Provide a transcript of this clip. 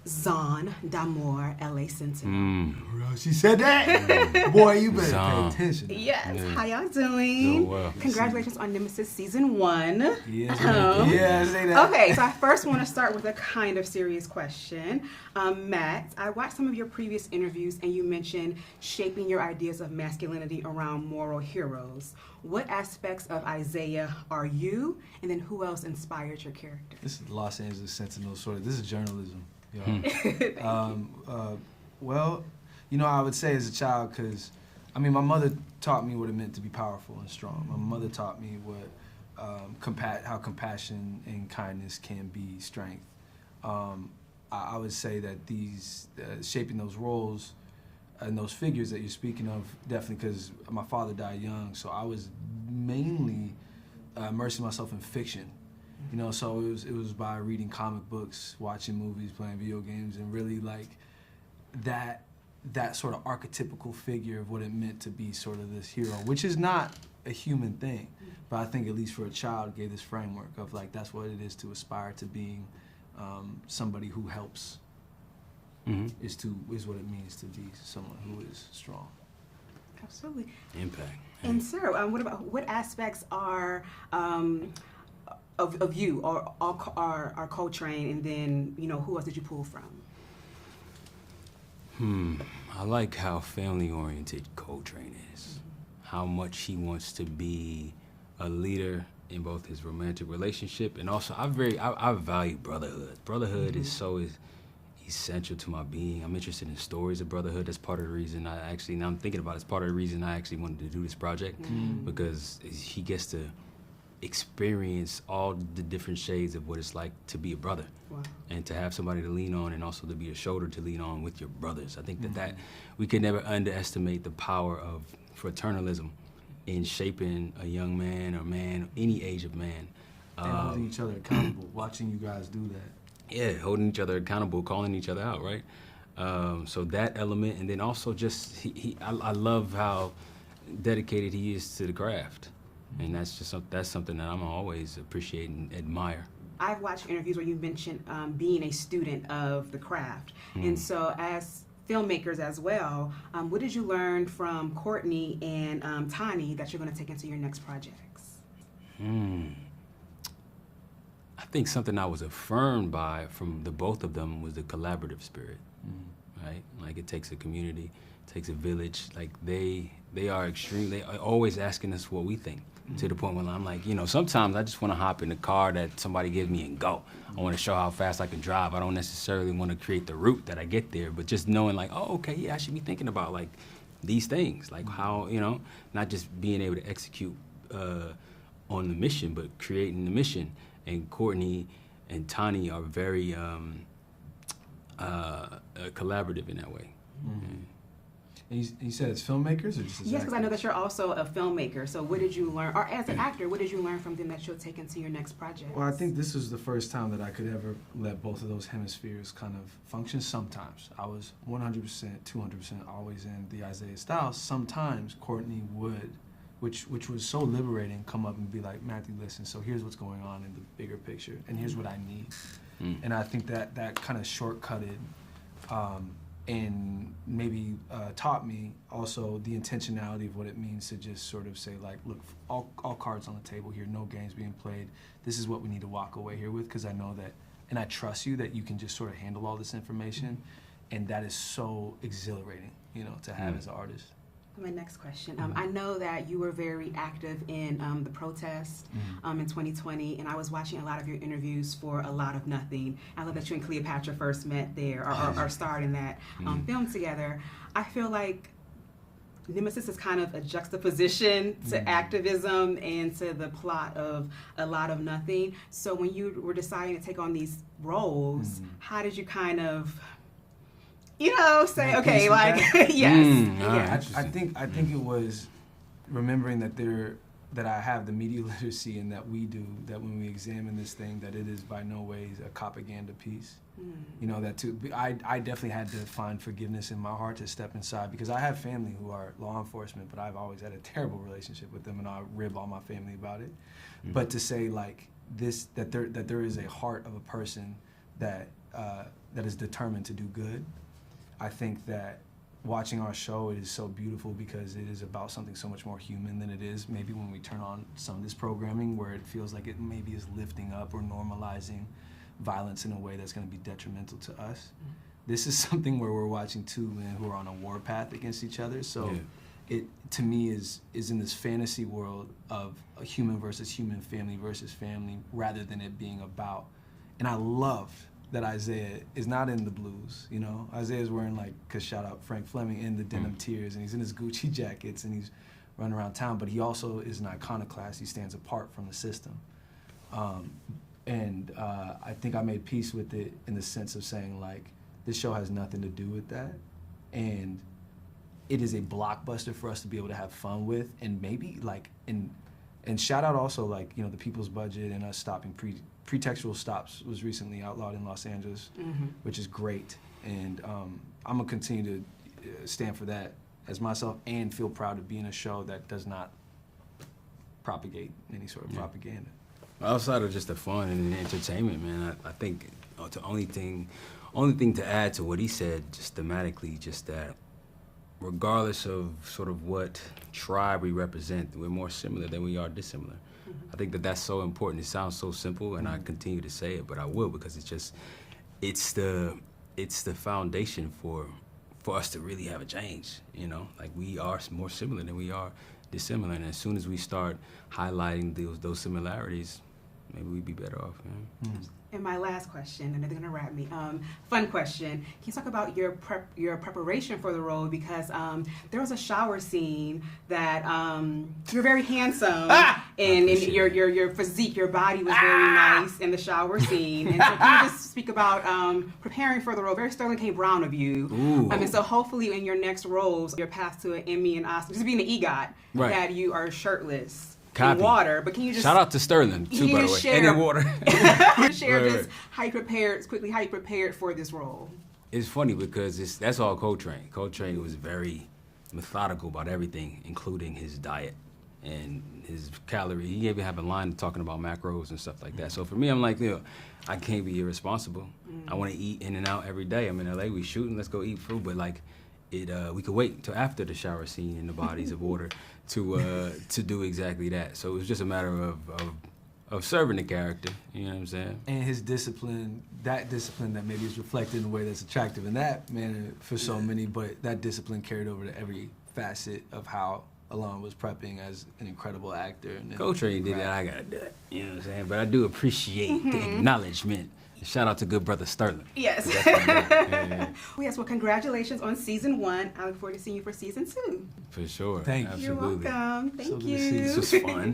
Zon D'Amour, LA Sentinel. She said that? Boy, you better pay attention. Yes, how y'all doing? Well. Congratulations on Nemesis Season 1. Yes, say that. Okay, so I first want to start with a kind of serious question. Matt, I watched some of your previous interviews and you mentioned shaping your ideas of masculinity around moral heroes. What aspects of Isaiah are you, and then who else inspired your character? This is Los Angeles Sentinel, this is journalism, y'all. Well, I would say as a child, because, my mother taught me what it meant to be powerful and strong. My mother taught me how compassion and kindness can be strength. I would say that these, shaping those roles and those figures that you're speaking of, definitely because my father died young, so I was mainly immersing myself in fiction. So it was by reading comic books, watching movies, playing video games, and really like that sort of archetypical figure of what it meant to be sort of this hero, which is not a human thing, but I think at least for a child gave this framework of like that's what it is to aspire to being somebody who helps. Is what it means to be someone who is strong. Absolutely. Impact. And sir, what aspects are of you are Coltrane, and then who else did you pull from? I like how family-oriented Coltrane is. How much he wants to be a leader in both his romantic relationship and also I value brotherhood. Brotherhood is so essential to my being. I'm interested in stories of brotherhood. That's part of the reason now I'm thinking about it, it's part of the reason I actually wanted to do this project, because he gets to experience all the different shades of what it's like to be a brother. Wow. And to have somebody to lean on and also to be a shoulder to lean on with your brothers. I think that we can never underestimate the power of fraternalism in shaping a young man or man, any age of man. And holding each other accountable, watching you guys do that. Yeah, holding each other accountable, calling each other out, right? So that element, and then also just, I love how dedicated he is to the craft. And that's something that I'm always appreciate and admire. I've watched interviews where you mentioned being a student of the craft. And so as filmmakers as well, what did you learn from Courtney and Tani that you're going to take into your next projects? I think something I was affirmed by from the both of them was the collaborative spirit, right? Like it takes a community, it takes a village. Like they are always asking us what we think, to the point where I'm like, sometimes I just want to hop in the car that somebody gives me and go. I want to show how fast I can drive. I don't necessarily want to create the route that I get there, but just knowing like, oh, okay, yeah, I should be thinking about like these things, like how, not just being able to execute on the mission, but creating the mission. And Courtney and Tani are very collaborative in that way. And you said it's filmmakers or just Yes, because I know that you're also a filmmaker. So what did you learn, or as an actor, what did you learn from them that you'll take into your next project? Well, I think this was the first time that I could ever let both of those hemispheres kind of function. Sometimes I was 100%, 200% always in the Isaiah style. Sometimes Courtney would, which was so liberating, come up and be like, Matthew, listen, so here's what's going on in the bigger picture, and here's what I need. And I think that kind of shortcutted and maybe taught me also the intentionality of what it means to just sort of say like, look, all cards on the table here, no games being played. This is what we need to walk away here with, because I know that, and I trust you that you can just sort of handle all this information, and that is so exhilarating, to have as an artist. My next question. I know that you were very active in the protest in 2020, and I was watching a lot of your interviews for A Lot of Nothing. I love that you and Cleopatra first met there, or starred in that film together. I feel like Nemesis is kind of a juxtaposition to activism and to the plot of A Lot of Nothing. So when you were deciding to take on these roles, how did you kind of say, okay, like, yes. I think it was remembering that I have the media literacy and that we do, that when we examine this thing, that it is by no ways a propaganda piece. That too, I definitely had to find forgiveness in my heart to step inside, because I have family who are law enforcement, but I've always had a terrible relationship with them, and I rib all my family about it. But to say like this, that there is a heart of a person that that is determined to do good. I think that watching our show, it is so beautiful because it is about something so much more human than it is maybe when we turn on some of this programming where it feels like it maybe is lifting up or normalizing violence in a way that's going to be detrimental to us. This is something where we're watching two men who are on a warpath against each other. So it, to me, is in this fantasy world of a human versus human, family versus family, rather than it being about, and I love that Isaiah is not in the blues, you know? Isaiah's wearing, like, cause shout out Frank Fleming, in the denim tears, and he's in his Gucci jackets, and he's running around town, but he also is an iconoclast. He stands apart from the system. I think I made peace with it in the sense of saying, like, this show has nothing to do with that, and it is a blockbuster for us to be able to have fun with, and maybe, like, and shout out also, like, you know, the People's Budget and us stopping pretextual stops was recently outlawed in Los Angeles, which is great. And I'm gonna continue to stand for that as myself and feel proud to be in a show that does not propagate any sort of propaganda. Outside of just the fun and the entertainment, man, I think the only thing to add to what he said, just thematically, just that regardless of sort of what tribe we represent, we're more similar than we are dissimilar. I think that that's so important. It sounds so simple, and I continue to say it, but I will, because it's the foundation for us to really have a change, you know? Like, we are more similar than we are dissimilar, and as soon as we start highlighting those similarities, maybe we'd be better off, man. And my last question, and they're gonna wrap me. Fun question. Can you talk about your preparation for the role? Because there was a shower scene that you're very handsome, and your physique, your body was very nice in the shower scene. And so can you just speak about preparing for the role? Very Sterling K. Brown of you. And so hopefully in your next roles, your path to an Emmy and Oscar, just being an EGOT, that you are shirtless. In water, but can you just shout out to Sterling too, by the way, and in water. Share just how you prepared for this role. It's funny because that's all Coltrane. Coltrane was very methodical about everything, including his diet and his calorie. He even have a line talking about macros and stuff like that. So for me, I'm like, you know, I can't be irresponsible. I want to eat in and out every day. I'm in LA, we shooting, let's go eat food, but like, we could wait until after the shower scene in the bodies of water to do exactly that. So it was just a matter of serving the character, you know what I'm saying? And his discipline that maybe is reflected in a way that's attractive in that manner for so many, but that discipline carried over to every facet of how Y'lan was prepping as an incredible actor. And Coltrane did that, I gotta do it, you know what I'm saying? But I do appreciate the acknowledgement. Shout out to good brother Sterling. Yes. Yes, well, congratulations on season 1. I look forward to seeing you for season 2. For sure. Thank you. Absolutely. You're welcome. Thank you. This was fun.